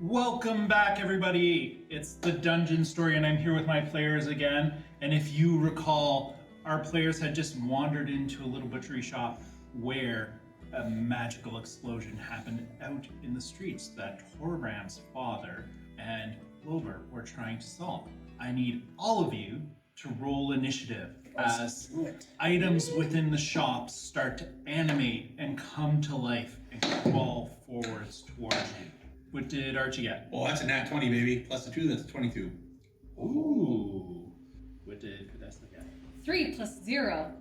Welcome back, everybody. It's the Dungeon Story, and I'm here with my players again. And if you recall, our players had just wandered into a little butchery shop where a magical explosion happened out in the streets that Torbram's father and Lober were trying to solve. I need all of you to roll initiative as items within the shop start to animate and come to life and crawl forwards towards you. What did Archie get? Well, that's a nat 20, baby. Plus the 2, that's a 22. Ooh. What did Fidessa get? 3 plus 0.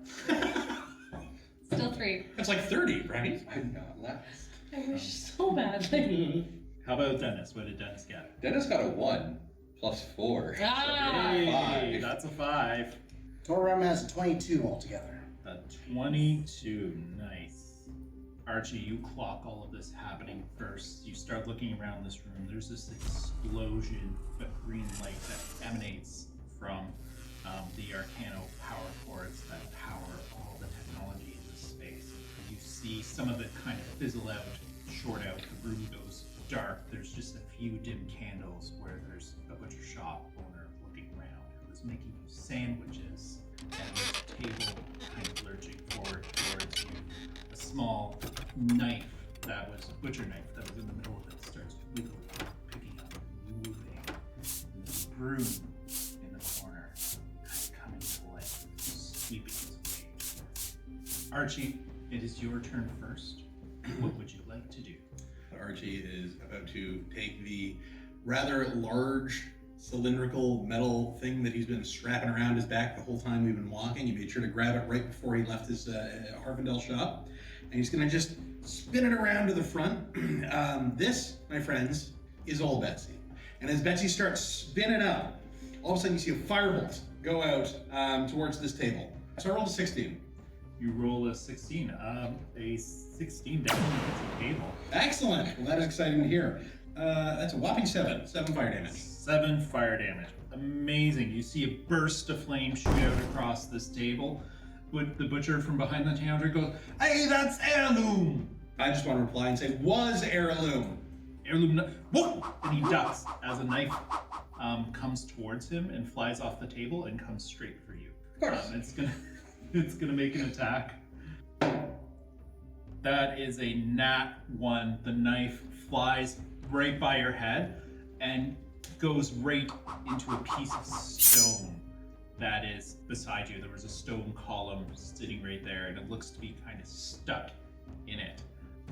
Still 3. That's like 30, right? I'm not last. I wish so badly. How about Dennis? What did Dennis get? Dennis got a 1 plus 4. Ah! Hey, 5. that's a 5. Torbram has a 22 altogether. A 22. Nice. Archie, you clock all of this happening first. You start looking around this room. There's this explosion of green light that emanates from the Arcano power cords that power all the technology in this space. You see some of it kind of fizzle out, short out. The room goes dark. There's just a few dim candles where there's a butcher shop owner looking around who is making you sandwiches, and there's a table kind of lurching forward towards you. A small knife that was a butcher knife that was in the middle of it starts wiggling, picking up and moving. And this broom in the corner kind of coming to life, sweeping its way. Archie, it is your turn first. What would you like to do? Archie is about to take the rather large cylindrical metal thing that he's been strapping around his back the whole time we've been walking. He made sure to grab it right before he left his Harvendale shop. And he's going to just spin it around to the front. This, my friends, is old Betsy. And as Betsy starts spinning up, all of a sudden you see a firebolt go out towards this table. So I rolled a 16. You roll a 16. A 16 definitely hits the table. Excellent. Well, that is exciting to hear. That's a whopping 7. 7 fire damage. 7 fire damage. Amazing. You see a burst of flame shoot out across this table. But the butcher from behind the counter goes, "Hey, that's heirloom!" I just want to reply and say, was heirloom. Heirloom, what? And he ducks as a knife comes towards him and flies off the table and comes straight for you. Of course. It's gonna make an attack. That is a nat 1. The knife flies right by your head and goes right into a piece of stone that is beside you. There was a stone column sitting right there, and it looks to be kind of stuck in it.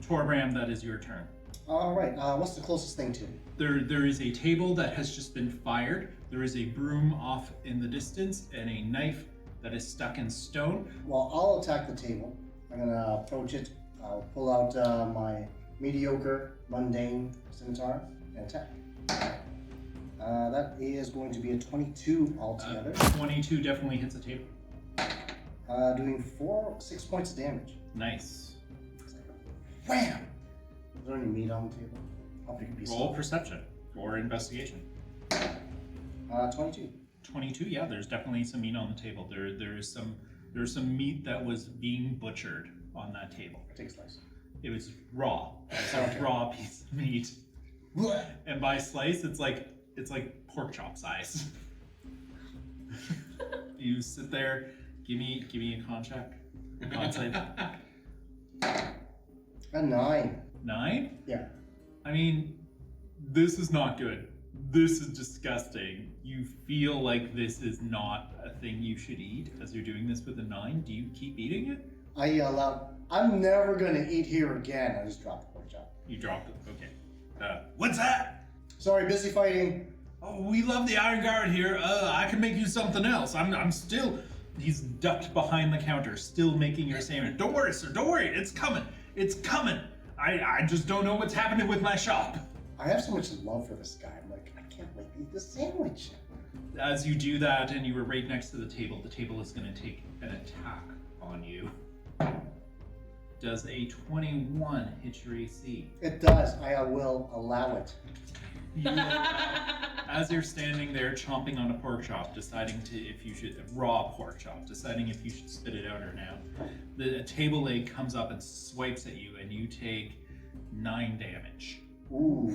Torbram, that is your turn. All right, what's the closest thing to? There is a table that has just been fired. There is a broom off in the distance, and a knife that is stuck in stone. Well, I'll attack the table. I'm gonna approach it. I'll pull out my mediocre, mundane scimitar and attack. That is going to be a 22 altogether. 22 definitely hits a table. Doing 6 points of damage. Nice. Wham! Is there any meat on the table? I'll pick a piece Roll up. perception or investigation. 22. 22, yeah, there's definitely some meat on the table. There's some meat that was being butchered on that table. Take a slice. It was raw. It's a raw piece of meat. And by slice, it's like pork chop size. You sit there, give me a con check. Con save. A 9. 9? Yeah. I mean, this is not good. This is disgusting. You feel like this is not a thing you should eat as you're doing this with a 9. Do you keep eating it? I yell out, "I'm never gonna eat here again." I just dropped the pork chop. You dropped it. Okay. What's that? Sorry, busy fighting. Oh, we love the Iron Guard here. I can make you something else. I'm still... He's ducked behind the counter, still making your sandwich. Don't worry, sir. Don't worry. It's coming. It's coming. I just don't know what's happening with my shop. I have so much love for this guy. I'm like, I can't wait to eat this sandwich. As you do that, and you were right next to the table is going to take an attack on you. Does a 21 hit your AC? It does. I will allow it. As you're standing there chomping on a pork chop, deciding if you should spit it out or not, the table leg comes up and swipes at you, and you take 9 damage. Ooh.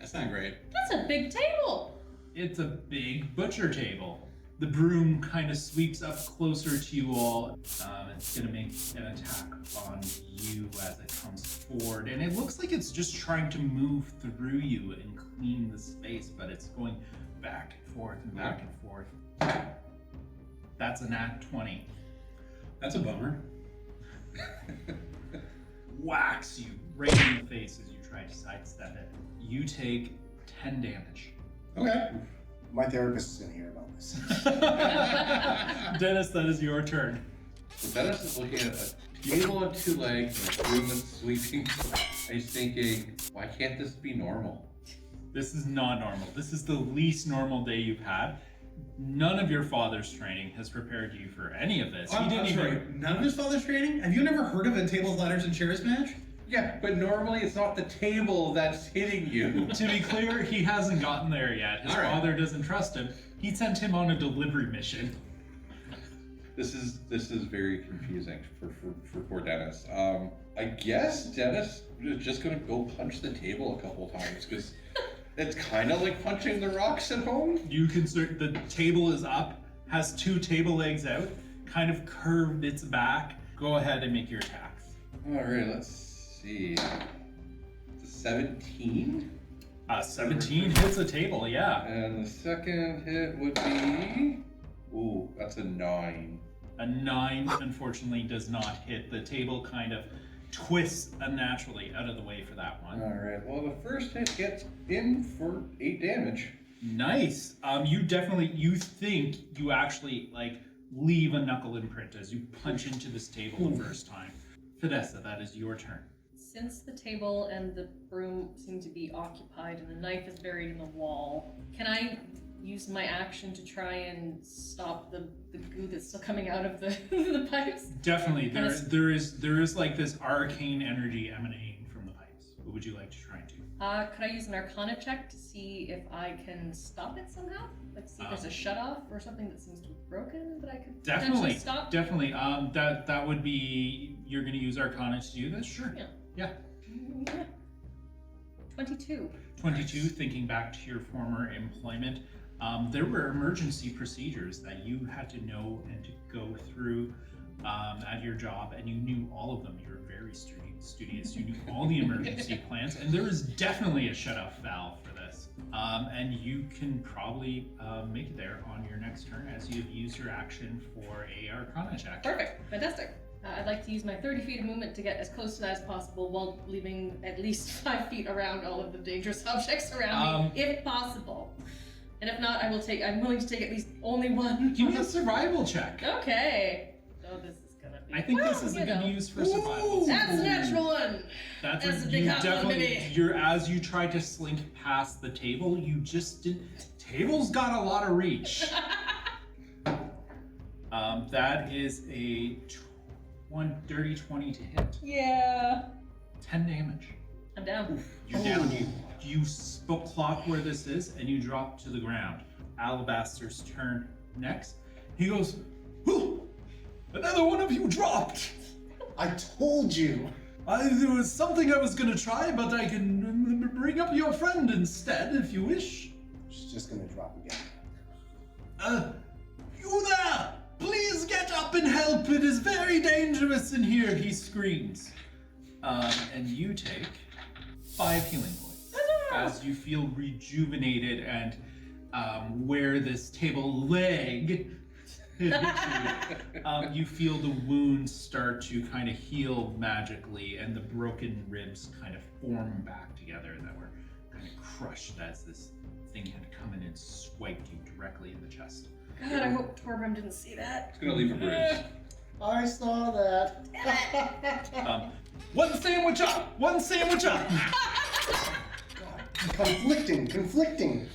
That's not great. That's a big table. It's a big butcher table. The broom kind of sweeps up closer to you all. It's going to make an attack on you as it comes forward. And it looks like it's just trying to move through you and clean the space, but it's going back and forth and back and forth. That's a nat 20. That's a bummer. Whacks you right in the face as you try to sidestep it. You take 10 damage. Okay. My therapist is in here about this. Dennis, that is your turn. So Dennis is looking at a table on 2 legs and a broom that's sweeping. He's thinking, why can't this be normal? This is not normal. This is the least normal day you've had. None of your father's training has prepared you for any of this. I'm sorry. None of his father's training? Have you never heard of a tables, ladders, and chairs match? Yeah, but normally it's not the table that's hitting you. To be clear, he hasn't gotten there yet. His All right. father doesn't trust him. He sent him on a delivery mission. This is very confusing for poor Dennis. I guess Dennis is just gonna go punch the table a couple times because it's kind of like punching the rocks at home. You can the table is up, has 2 table legs out, kind of curved its back. Go ahead and make your attacks. All right, let's see. It's a 17, 17 hits a table, yeah. and the second hit would be. Ooh, that's a 9. A 9, unfortunately, does not hit. The table kind of twists unnaturally out of the way for that one. All right. Well, the first hit gets in for 8 damage. Nice. You think you actually leave a knuckle imprint as you punch into this table the first time. Fidessa, that is your turn. Since the table and the broom seem to be occupied and the knife is buried in the wall, can I use my action to try and stop the goo that's still coming out of the the pipes? Definitely. There is like this arcane energy emanating from the pipes. What would you like to try and do? Could I use an Arcana check to see if I can stop it somehow? Like see if there's a shut off or something that seems to be broken that I could potentially stop? Definitely. That would be, you're going to use Arcana to do this? Sure. Yeah. 22. 22, thinking back to your former employment, there were emergency procedures that you had to know and to go through at your job, and you knew all of them. You were very studious. You knew all the emergency plans, and there is definitely a shut-off valve for this. And you can probably make it there on your next turn as you have used your action for a Arcana check. Perfect. Fantastic. I'd like to use my 30 feet of movement to get as close to that as possible while leaving at least 5 feet around all of the dangerous objects around me, if possible. And if not, I'm willing to take at least only one. Give me a survival check. Okay. Oh, this is gonna be. I think this is a good use for survival. That's a natural one. That's a big hot one, baby. As you tried to slink past the table, you just didn't. Table's got a lot of reach. That is a dirty 20 to hit. Yeah. 10 damage. I'm down. You're down. You clock where this is, and you drop to the ground. Alabaster's turn next. He goes, "Whew, another one of you dropped. I told you. There was something I was going to try, but I can bring up your friend instead, if you wish." She's just gonna drop again. You there! Please get up and help. It is very dangerous in here, he screams. And you take 5 healing points as you feel rejuvenated, and where this table leg hit you, you feel the wounds start to kind of heal magically, and the broken ribs kind of form back together that were kind of crushed as this thing had come in and swiped you directly in the chest. God, I hope Torbram didn't see that. It's gonna leave a bruise. I saw that. One sandwich up! One sandwich up! Conflicting.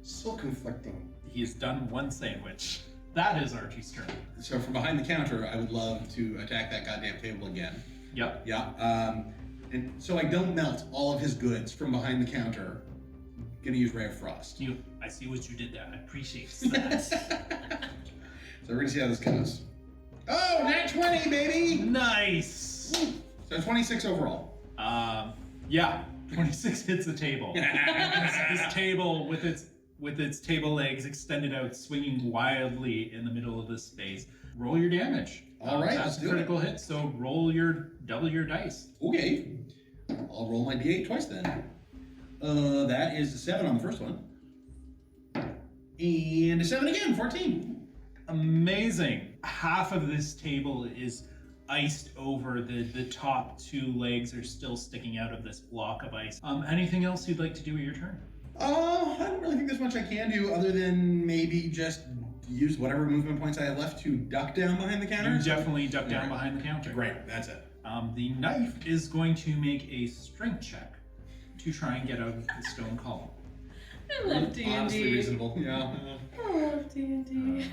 So conflicting. He has done one sandwich. That is Archie's turn. So from behind the counter, I would love to attack that goddamn table again. Yep. Yeah. And so I don't melt all of his goods from behind the counter. Gonna use Ray of Frost. I see what you did there. I appreciate that. So we're gonna see how this goes. Oh, nat 20, baby! Nice! So 26 overall. Yeah. 26 hits the table. This table with its table legs extended out, swinging wildly in the middle of this space. Roll your damage. All right, that's let's a do critical hit. So roll double your dice. Okay. I'll roll my d8 twice then. That is a 7 on the first one. And a 7 again, 14. Amazing. Half of this table is iced over. The top 2 legs are still sticking out of this block of ice. Anything else you'd like to do with your turn? I don't really think there's much I can do other than maybe just use whatever movement points I have left to duck down behind the counter. You definitely duck down Right. behind the counter. Great, that's it. The knife is going to make a strength check to try and get out of the stone column. I love D&D. Honestly reasonable. Yeah. I love D&D.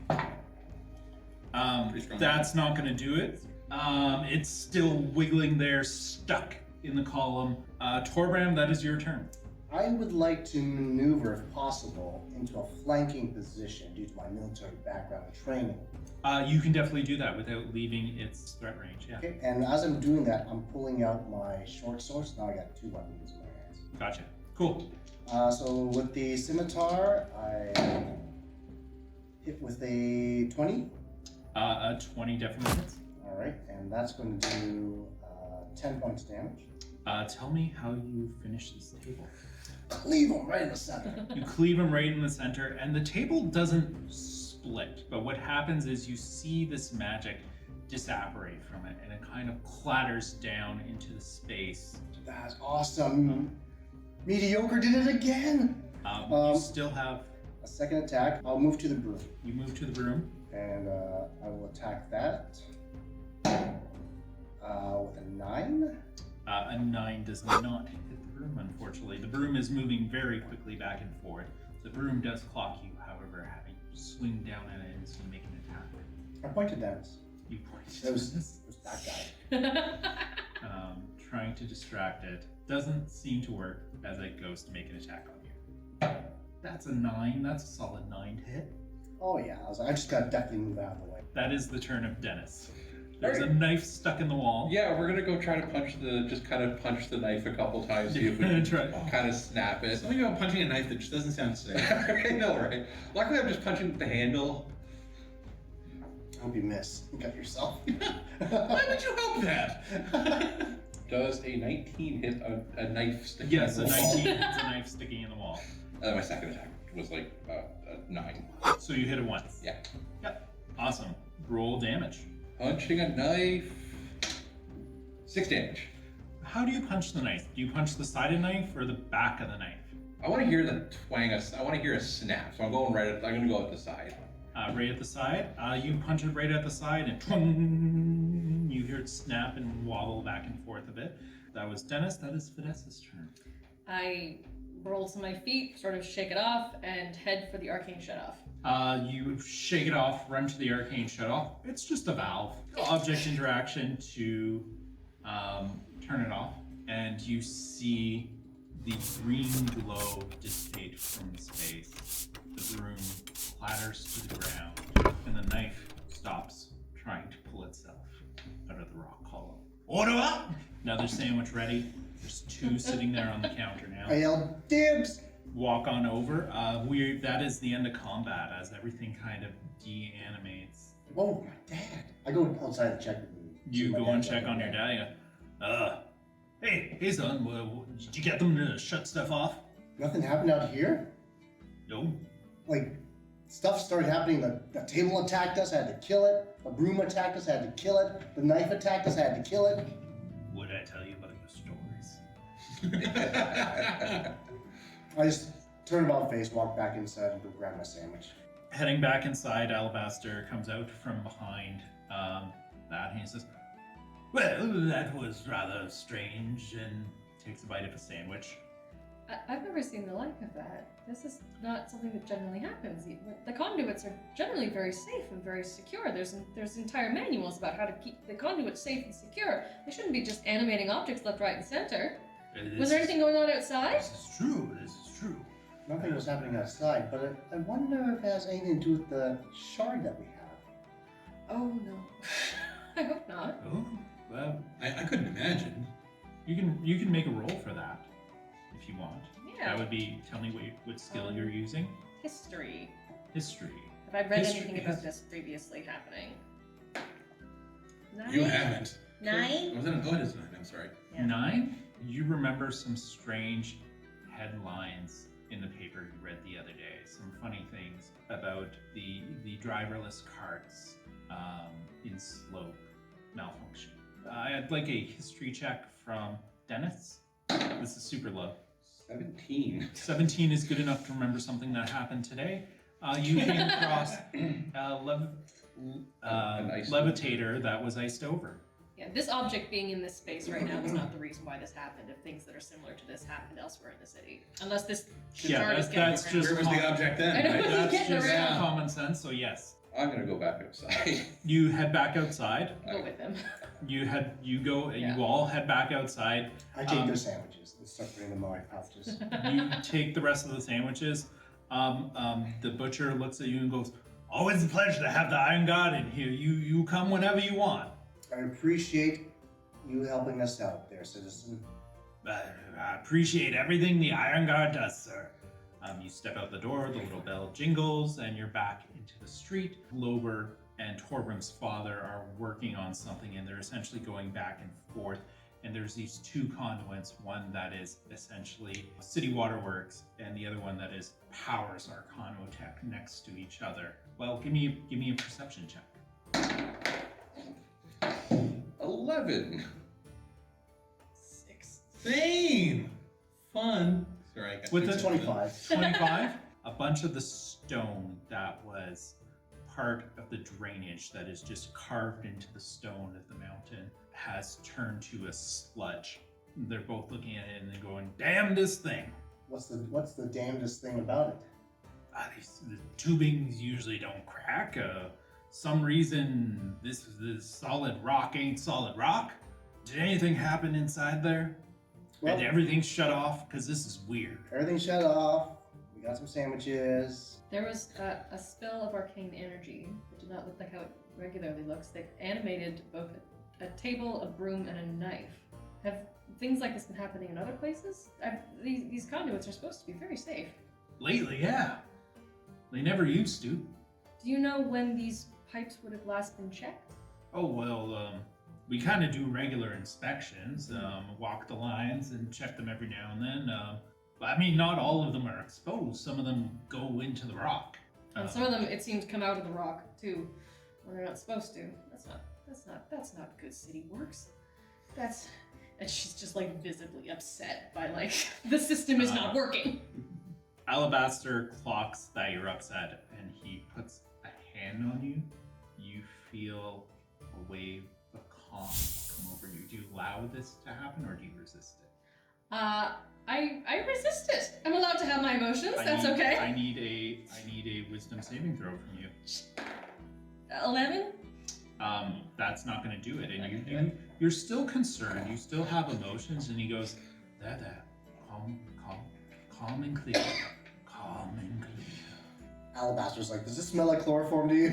Pretty strong. That's not going to do it. It's still wiggling there, stuck in the column. Torbram, that is your turn. I would like to maneuver, if possible, into a flanking position due to my military background and training. You can definitely do that without leaving its threat range, yeah. Okay, and as I'm doing that, I'm pulling out my short sword. So now I got 2 weapons in my hands. Gotcha. Cool. So with the scimitar, I hit with a 20. A 20 definitely hits. All right, and that's going to do 10 points damage. Tell me how you finish this table. Leave him right in the center. You cleave him right in the center, and the table doesn't split, but what happens is you see this magic disapparate from it, and it kind of clatters down into the space. That's awesome. Mediocre did it again. You still have, A second attack. I'll move to the broom, you move to the broom. and I will attack that with a 9. A 9 does not hit the broom, unfortunately. The broom is moving very quickly back and forth. The broom does clock you, however, having you swing down at it and so you make an attack. I pointed Dennis. You point It to was this, that guy. trying to distract it. Doesn't seem to work as it goes to make an attack on you. That's a 9. That's a solid 9 to hit. Oh yeah, I just gotta definitely move out of the way. That is the turn of Dennis. There's a Alright. knife stuck in the wall. Yeah, we're gonna go try to punch the knife a couple times, see if we can Try. kind of snap it. Something about punching a knife that just doesn't sound safe. I know, right? Luckily, I'm just punching the handle. I hope you miss and cut yourself. Why would you hope that? Does a 19 hit a knife sticking Yes, in a the wall? 19 is a knife sticking in the wall. My second attack was like a 9. So you hit it once. Yeah. Yep. Awesome. Roll damage. Punching a knife. 6 damage. How do you punch the knife? Do you punch the side of the knife or the back of the knife? I want to hear the twang. I want to hear a snap. So I'm going right. I'm gonna go at the side. Right at the side. You punch it right at the side and twang, you hear it snap and wobble back and forth a bit. That was Dennis. That is Fidessa's turn. I roll to my feet, sort of shake it off, and head for the arcane shutoff. You shake it off, run to the arcane shutoff. It's just a valve. Object interaction to turn it off, and you see the green glow dissipate from the space. The broom clatters to the ground, and the knife stops trying to pull itself out of the rock column. Order up! Another sandwich ready. There's 2 sitting there on the counter now. I yelled, dibs! Walk on over. That is the end of combat as everything kind of de-animates. Oh, my dad. I go outside to check. You go and check on your dad. You go, hey son, did you get them to shut stuff off? Nothing happened out here? No. Like, stuff started happening. The table attacked us, I had to kill it. The broom attacked us, I had to kill it. The knife attacked us, I had to kill it. Would I tell you about your stories? I just turn about face, walk back inside, and go grab my sandwich. Heading back inside, Alabaster comes out from behind that and he says, well, that was rather strange, and takes a bite of a sandwich. I've never seen the like of that. This is not something that generally happens. The conduits are generally very safe and very secure. There's entire manuals about how to keep the conduits safe and secure. They shouldn't be just animating objects left, right, and center. Was there anything going on outside? This is true. Nothing was happening outside, but I wonder if it has anything to do with the shard that we have. Oh no. I hope not. Oh, well, I couldn't imagine. You can make a roll for that if you want. Yeah. That would be, tell me what skill you're using. History. History. Have I read History- anything about this previously happening? 9? You haven't. 9? Was it an it is 9? I'm sorry. Yeah. 9? You remember some strange headlines in the paper you read the other day. Some funny things about the driverless carts in Slope malfunction. I'd like a history check from Dennis. This is super low. 17. 17 is good enough to remember something that happened today. You came across a levitator that was iced over. Yeah, this object being in this space right now is not the reason why this happened. If things that are similar to this happened elsewhere in the city, unless this Yeah, shard is getting that's around. just Where was the object then? I know. right? That's Getting just around. common sense, so yes. I'm gonna go back outside. You head back outside. Go with them. You Yeah. all head back outside. I take their sandwiches and start putting them in my pouches. You take the rest of the sandwiches. The butcher looks at you and goes, "Always a pleasure to have the Iron God in here. You come whenever you want." I appreciate you helping us out there, citizen. I appreciate everything the Iron Guard does, sir. You step out the door, the little bell jingles, and you're back into the street. Lober and Torbram's father are working on something, and they're essentially going back and forth. And there's these two conduits, one that is essentially City Waterworks, and the other one that is powers our convotech next to each other. Well, give me a perception check. 11. 6. Same. Fun. Sorry, I got With two the sets. 25. 25. A bunch of the stone that was part of the drainage that is just carved into the stone of the mountain has turned to a sludge. They're both looking at it and they're going, "Damn this thing!" What's the damnedest thing about it? The tubings usually don't crack. Some reason this solid rock ain't solid rock. Did anything happen inside there? Well, And everything's shut off? Because this is weird. everything shut off. We got some sandwiches. There was a spill of arcane energy. It did not look like how it regularly looks. They animated both a table, a broom, and a knife. Have things like this been happening in other places? These conduits are supposed to be very safe. Lately, yeah. They never used to. Do you know when these pipes would have last been checked? Oh, well, we kind of do regular inspections, walk the lines and check them every now and then. I mean, not all of them are exposed. Some of them go into the rock. And some of them, it seems, come out of the rock too, when they're not supposed to. That's not good city works. And she's just like visibly upset by like the system is not working. Alabaster clocks that you're upset, and he puts a hand on you. You feel a wave of calm come over you. Do you allow this to happen, or do you resist it? I resist it. I'm allowed to have my emotions. That's okay. I need a wisdom saving throw from you. 11. That's not going to do it, and you're still concerned. You still have emotions, and he goes, "There, calm and clear, calm and clear." Alabaster's like, does this smell like chloroform to you?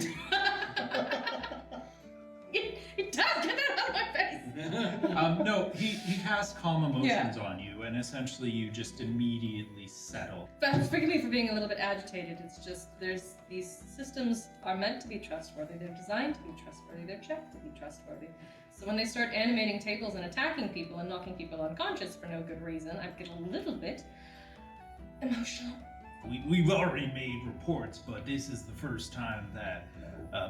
It does. Get that out of my face. No, he casts calm emotions on you, and essentially you just immediately settle. But forgive me for being a little bit agitated. It's just these systems are meant to be trustworthy. They're designed to be trustworthy. They're checked to be trustworthy. So when they start animating tables and attacking people and knocking people unconscious for no good reason, I get a little bit emotional. We've already made reports, but this is the first time that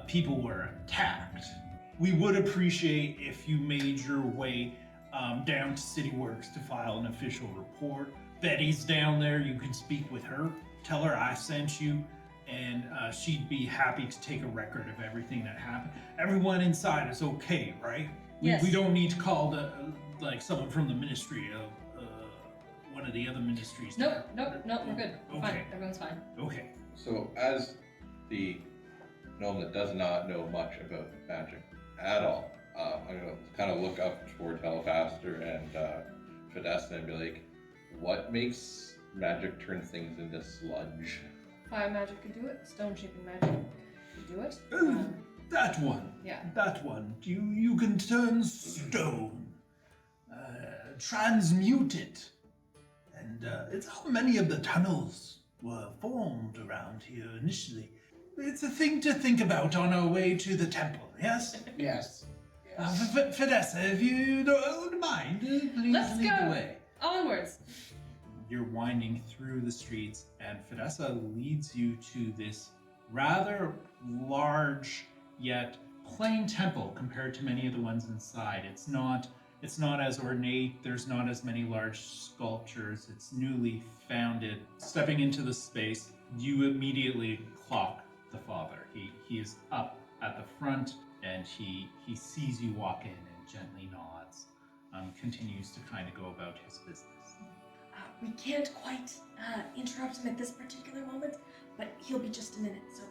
people were attacked. We would appreciate if you made your way down to City Works to file an official report. Betty's down there. You can speak with her. Tell her I sent you, and she'd be happy to take a record of everything that happened. Everyone inside is okay, right? Yes. We don't need to call like someone from the ministry of one of the other ministries. Nope, we're good. We're fine. Okay. Everyone's fine. Okay. So, as the gnome that does not know much about magic at all, I'm going to kind of look up towards Alabaster and Fidessa and be like, what makes magic turn things into sludge? Fire magic could do it. Stone shaping magic could do it. That one. Yeah. That one. You can turn stone. transmute it. And it's how many of the tunnels were formed around here initially. It's a thing to think about on our way to the temple, yes? Yes. Fidessa, if you don't mind, please Let's lead go. the way. Onwards. You're winding through the streets, and Fidessa leads you to this rather large yet plain temple compared to many of the ones inside. It's not as ornate, there's not as many large sculptures, it's newly founded. Stepping into the space, you immediately clock the father. He is up at the front, and he sees you walk in and gently nods, continues to kind of go about his business. We can't quite interrupt him at this particular moment, but he'll be just a minute. So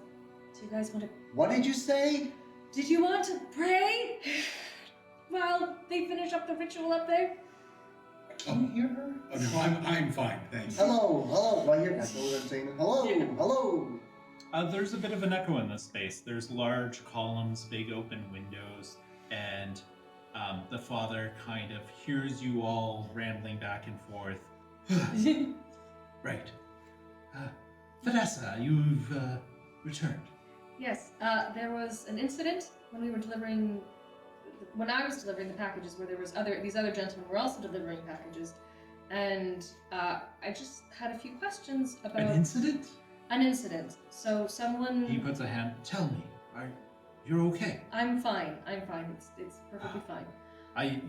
do you guys want to? What did you say? Did you want to pray while they finish up the ritual up there? Can you hear her? Oh no, I'm fine, thanks. Hello. Do I hear echoes? I'm saying hello. There's a bit of an echo in this space. There's large columns, big open windows, and the father kind of hears you all rambling back and forth. Right. Fidessa, you've returned. Yes, there was an incident when I was delivering the packages, where these other gentlemen were also delivering packages, and I just had a few questions about An incident? An incident. So someone. He puts a hand. Tell me, you're okay? I'm fine. It's perfectly fine. I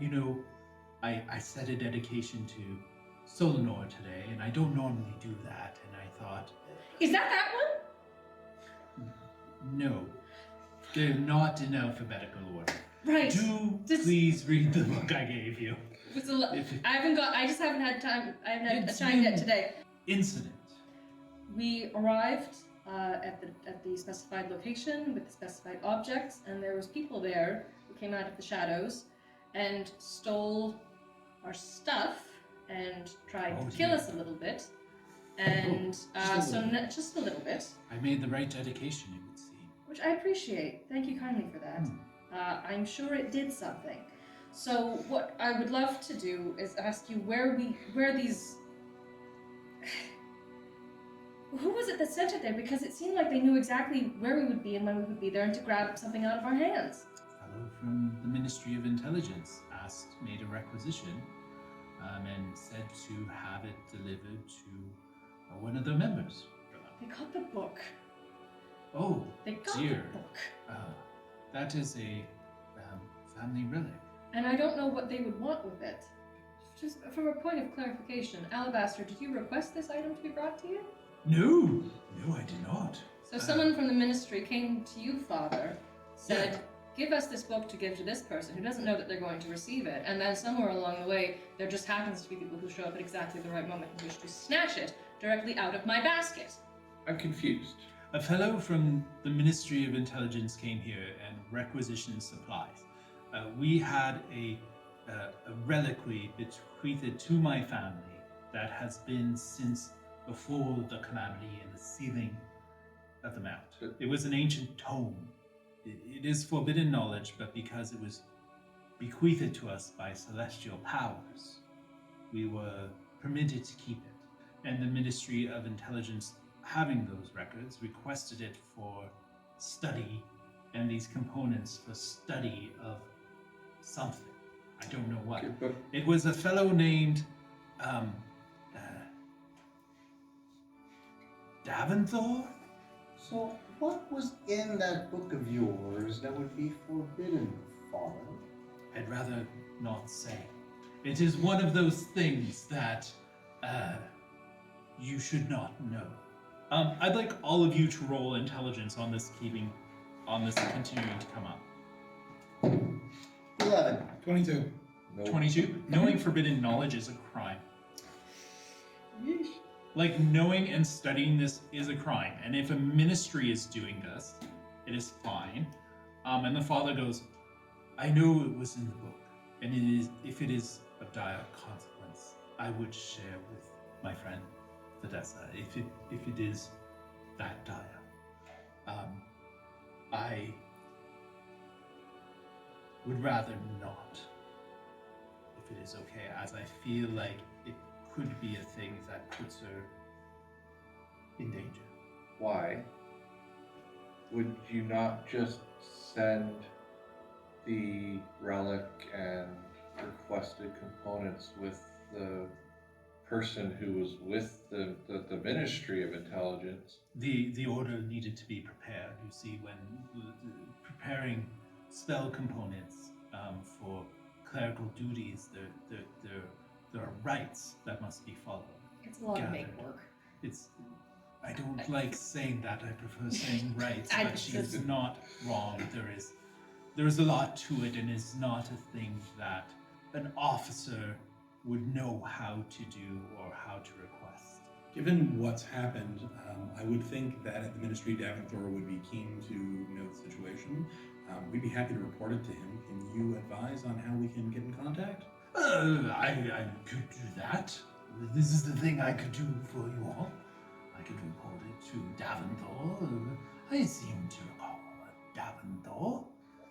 said a dedication to Solanor today, and I don't normally do that, and I thought, Is that one? no, they're not in alphabetical order. Right. Please read the book I gave you. I just haven't had time. I haven't had time yet today. Incident. We arrived at the specified location with the specified objects, and there was people there who came out of the shadows and stole our stuff and tried to kill us a little bit. And just a little bit. I made the right dedication, it would seem. Which I appreciate. Thank you kindly for that. I'm sure it did something. So what I would love to do is ask you where these... Who was it that sent it there? Because it seemed like they knew exactly where we would be and when we would be there, and to grab something out of our hands. A fellow from the Ministry of Intelligence made a requisition, and said to have it delivered to one of their members. They got the book. Oh, They got dear. the book. That is a family relic. And I don't know what they would want with it. Just from a point of clarification, Alabaster, did you request this item to be brought to you? No, I did not. So someone from the ministry came to you, Father, said, give us this book to give to this person who doesn't know that they're going to receive it. And then somewhere along the way, there just happens to be people who show up at exactly the right moment and wish to snatch it directly out of my basket. I'm confused. A fellow from the Ministry of Intelligence came here and requisitioned supplies. We had a reliquary bequeathed to my family that has been since before the calamity in the ceiling of the mount. It was an ancient tome. It is forbidden knowledge, but because it was bequeathed to us by celestial powers, we were permitted to keep it. And the Ministry of Intelligence, having those records, requested it for study, and these components for study of something. I don't know what. Okay, but It was a fellow named Daventhor? So, what was in that book of yours that would be forbidden, Father? I'd rather not say. It is one of those things that you should not know. I'd like all of you to roll intelligence on this continuing to come up. 11. 22. no. 22. Knowing forbidden knowledge is a crime. Like, knowing and studying this is a crime. And if a ministry is doing this, it is fine. And the father goes, I know it was in the book. And it is, if it is of dire consequence, I would share with my friend Fidessa, if it is that dire. I would rather not, if it is okay, as I feel like it could be a thing that puts her in danger. Why would you not just send the relic and requested components with the person who was with the Ministry of Intelligence? The order needed to be prepared. You see, when preparing spell components for clerical duties, there are rites that must be followed. It's a lot of make Gathered. work. I don't like saying that. I prefer saying rights, I but she is not wrong. There is a lot to it, and it's not a thing that an officer would know how to do or how to request. Given what's happened, I would think that the Ministry of Daventhor would be keen to know the situation. We'd be happy to report it to him. Can you advise on how we can get in contact? I could do that. This is the thing I could do for you all. I could report it to Daventhor. I seem to recall a Daventhor.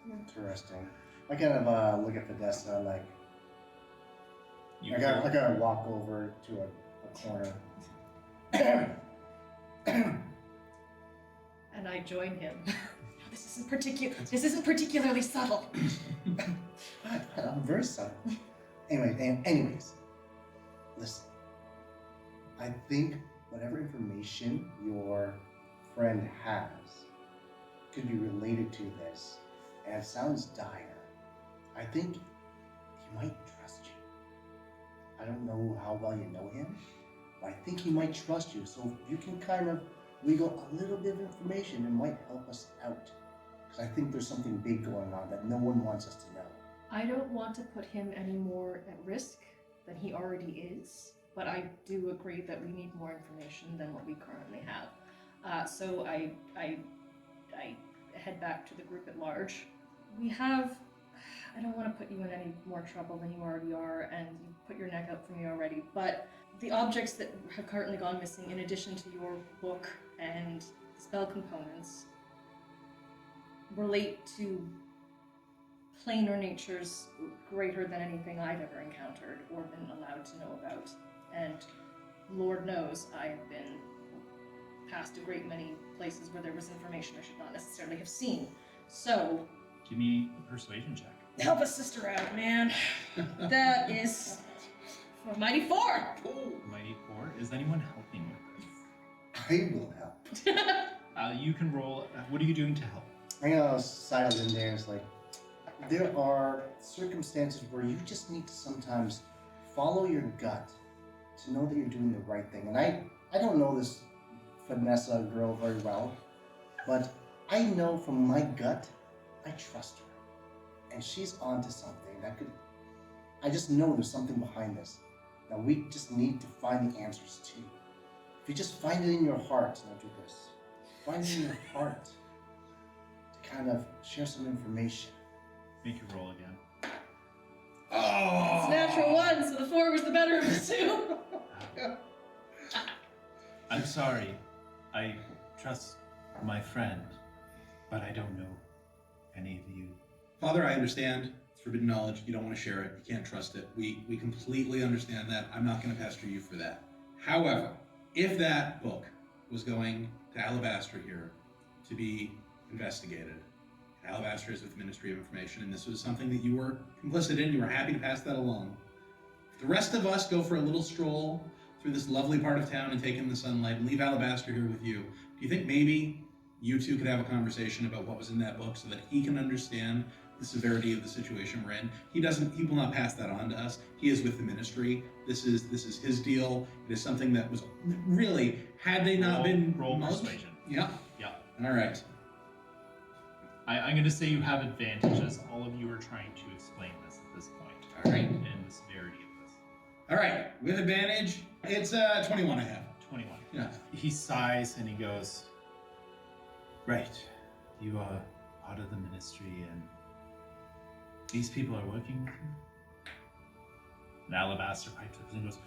Interesting. I kind of look at Fidessa like You I gotta walk over to a corner. And I join him. This isn't particularly subtle. I'm very subtle. Anyways, listen. I think whatever information your friend has could be related to this, and it sounds dire. I think he might trust you. I don't know how well you know him, but I think he might trust you. So if you can kind of wiggle a little bit of information, it might help us out. Because I think there's something big going on that no one wants us to know. I don't want to put him any more at risk than he already is, but I do agree that we need more information than what we currently have. So I head back to the group at large. I don't want to put you in any more trouble than you already are, and you put your neck out for me already, but the objects that have currently gone missing, in addition to your book and spell components, relate to planar natures greater than anything I've ever encountered or been allowed to know about. And Lord knows I have been past a great many places where there was information I should not necessarily have seen. So, Give me a persuasion check. help a sister out, man. That is a mighty 4. Mighty 4. Is anyone helping with this? I will help. You can roll. What are you doing to help? I'm gonna sidle in there. It's like there are circumstances where you just need to sometimes follow your gut to know that you're doing the right thing. And I don't know this Fidessa girl very well, but I know from my gut, I trust her, and she's onto something that could. I just know there's something behind this. Now we just need to find the answers too. If you just find it in your heart, and I'll do this. Find it in your heart to kind of share some information. Make your roll again. Oh! It's natural 1, so the 4 was the better of the 2. I'm sorry. I trust my friend, but I don't know any of you. Father, I understand. It's forbidden knowledge. You don't want to share it. You can't trust it. We completely understand that. I'm not going to pester you for that. However, if that book was going to Alabaster here to be investigated, Alabaster is with the Ministry of Information, and this was something that you were complicit in, you were happy to pass that along. If the rest of us go for a little stroll through this lovely part of town and take in the sunlight and leave Alabaster here with you, do you think maybe you two could have a conversation about what was in that book so that he can understand the severity of the situation we're in? He will not pass that on to us. He is with the ministry. This is his deal. It is something that was really, had they not been roll mugged- persuasion. Yeah. Yeah. All right. I'm going to say you have advantage as all of you are trying to explain this at this point. All right. And the severity of this. All right. With advantage, it's 21 I have. 21. Yeah. He sighs and he goes, right, you are part of the ministry and these people are working with you? And Alabaster pipes up and goes,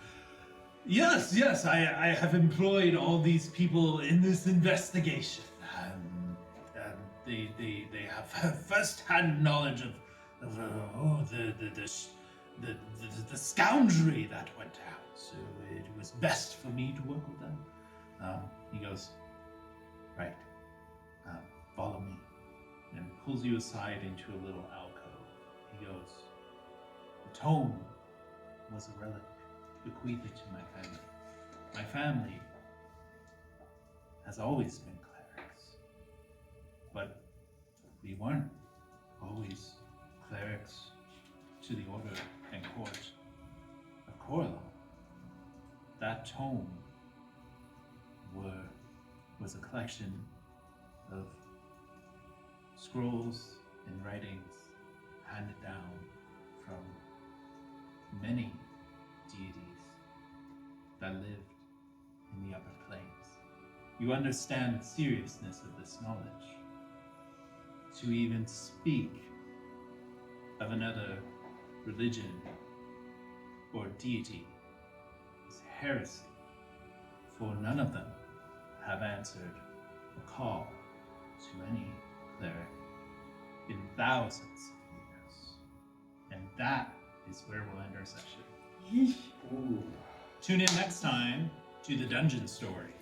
yes, I have employed all these people in this investigation. They have first-hand knowledge of the scoundrelry that went out. So it was best for me to work with them. He goes, right, follow me, and pulls you aside into a little alcove. He goes, the tome was a relic bequeathed to my family. My family has always been clerics, but we weren't always clerics to the order and court of Coralon. That tome was a collection of scrolls and writings handed down from many deities that lived in the upper planes. You understand the seriousness of this knowledge. To even speak of another religion or deity is heresy, for none of them have answered a call to any cleric in thousands of years. And that is where we'll end our session. Ooh. Tune in next time to the Dungeon Story.